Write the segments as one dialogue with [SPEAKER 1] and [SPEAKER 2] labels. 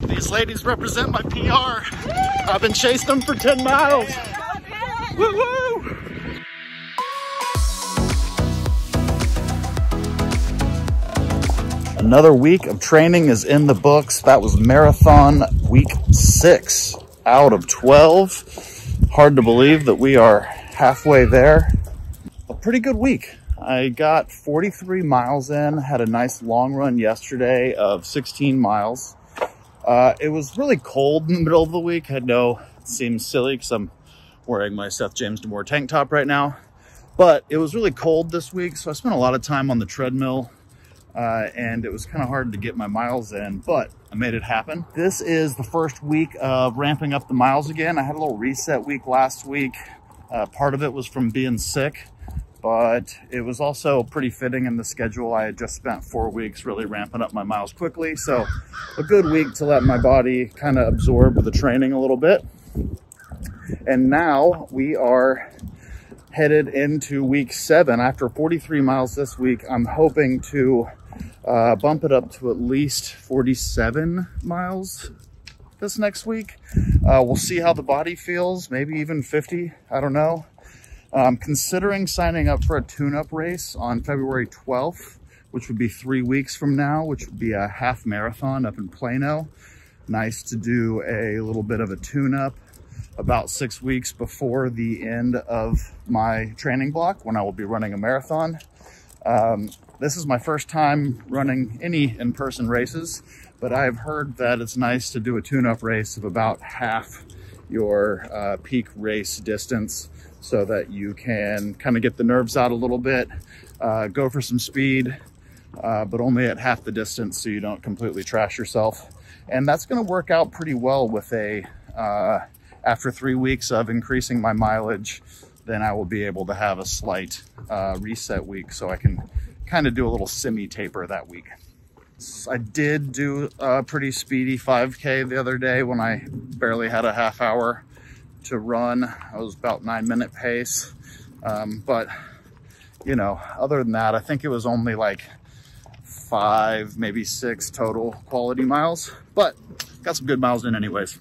[SPEAKER 1] These ladies represent my PR. I've been chasing them for 10 miles. Woo woo! Another week of training is in the books. That was marathon week 6 out of 12. Hard to believe that we are halfway there. A pretty good week. I got 43 miles in, had a nice long run yesterday of 16 miles. It was really cold in the middle of the week. I know it seems silly because I'm wearing my Seth James DeMoore tank top right now, but it was really cold this week, so I spent a lot of time on the treadmill. And it was kind of hard to get my miles in, but I made it happen. This is the first week of ramping up the miles again. I had a little reset week last week. Part of it was from being sick, but it was also pretty fitting in the schedule. I had just spent 4 weeks really ramping up my miles quickly. So a good week to let my body kind of absorb the training a little bit. And now we are headed into week 7. After 43 miles this week, I'm hoping to bump it up to at least 47 miles this next week. We'll see how the body feels, maybe even 50, I don't know. I'm considering signing up for a tune-up race on February 12th, which would be 3 weeks from now, which would be a half marathon up in Plano. Nice to do a little bit of a tune-up about 6 weeks before the end of my training block when I will be running a marathon. This is my first time running any in-person races, but I've heard that it's nice to do a tune-up race of about half your peak race distance so that you can kind of get the nerves out a little bit, go for some speed, but only at half the distance so you don't completely trash yourself. And that's going to work out pretty well with after 3 weeks of increasing my mileage, then I will be able to have a slight reset week so I can kind of do a little semi-taper that week. I did do a pretty speedy 5K the other day when I barely had a half hour to run. I was about 9-minute pace. But, you know, other than that, I think it was only like 5, maybe 6 total quality miles, but got some good miles in anyways.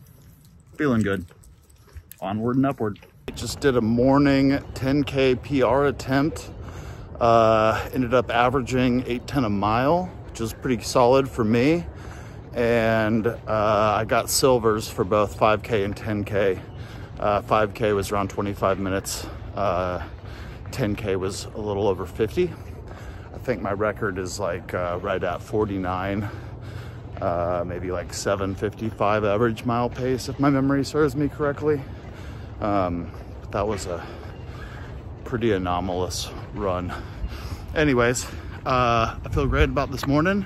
[SPEAKER 1] Feeling good. Onward and upward. Just did a morning 10K PR attempt. Ended up averaging 8:10 a mile, which is pretty solid for me. And I got silvers for both 5K and 10K. 5K was around 25 minutes. 10K was a little over 50. I think my record is like right at 49. Maybe like 7:55 average mile pace if my memory serves me correctly. But that was a pretty anomalous run. Anyways, I feel great about this morning.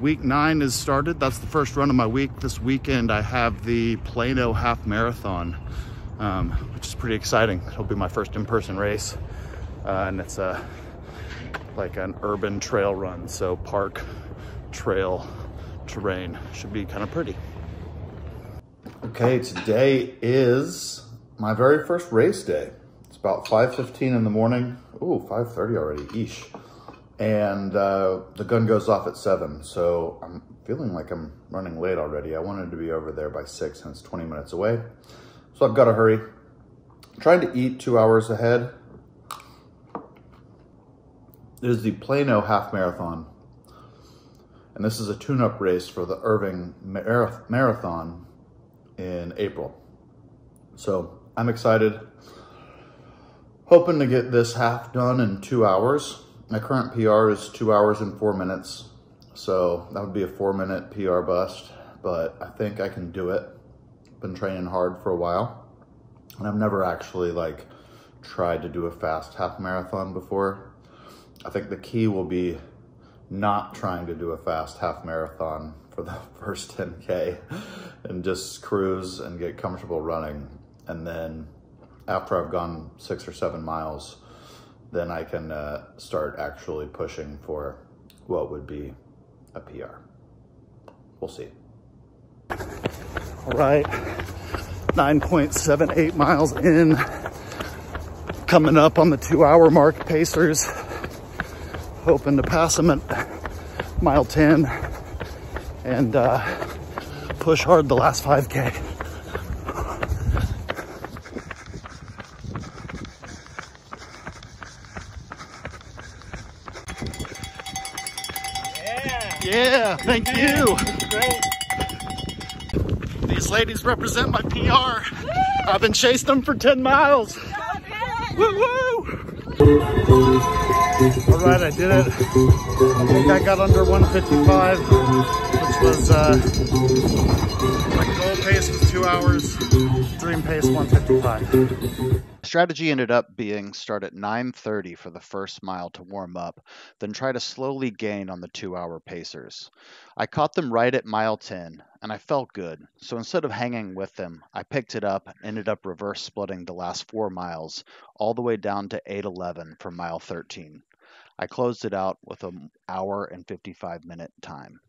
[SPEAKER 1] Week 9 is started. That's the first run of my week. This weekend I have the Plano Half Marathon, which is pretty exciting. It'll be my first in-person race, and it's like an urban trail run, so park, trail, terrain. Should be kind of pretty. Okay, today is my very first race day. It's about 5:15 in the morning. Ooh, 5:30 already, eesh. And the gun goes off at 7, so I'm feeling like I'm running late already. I wanted to be over there by 6 and it's 20 minutes away. So I've got to hurry. I'm trying to eat 2 hours ahead. It is the Plano Half Marathon. And this is a tune-up race for the Irving Marathon in April. So I'm excited. Hoping to get this half done in 2 hours. My current PR is 2 hours and 4 minutes. So that would be a 4-minute PR bust, but I think I can do it. Been training hard for a while. And I've never actually like tried to do a fast half marathon before. I think the key will be not trying to do a fast half marathon for the first 10K and just cruise and get comfortable running. And then after I've gone 6 or 7 miles, then I can start actually pushing for what would be a PR. We'll see. All right, 9.78 miles in, coming up on the 2-hour mark pacers. Hoping to pass them at mile 10 and push hard the last 5K. Yeah, thank you.
[SPEAKER 2] Great.
[SPEAKER 1] These ladies represent my PR. I've been chasing them for 10 miles. Woo woo! All right, I did it. I think I got under 155, which was my goal pace was 2 hours, dream pace 155. Strategy ended up being start at 9:30 for the first mile to warm up, then try to slowly gain on the 2-hour pacers. I caught them right at mile 10, and I felt good, so instead of hanging with them, I picked it up and ended up reverse splitting the last 4 miles, all the way down to 8:11 for mile 13. I closed it out with an hour and 55-minute time.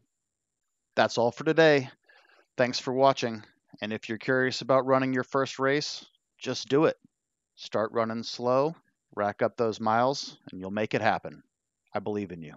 [SPEAKER 1] That's all for today. Thanks for watching, and if you're curious about running your first race, just do it. Start running slow, rack up those miles, and you'll make it happen. I believe in you.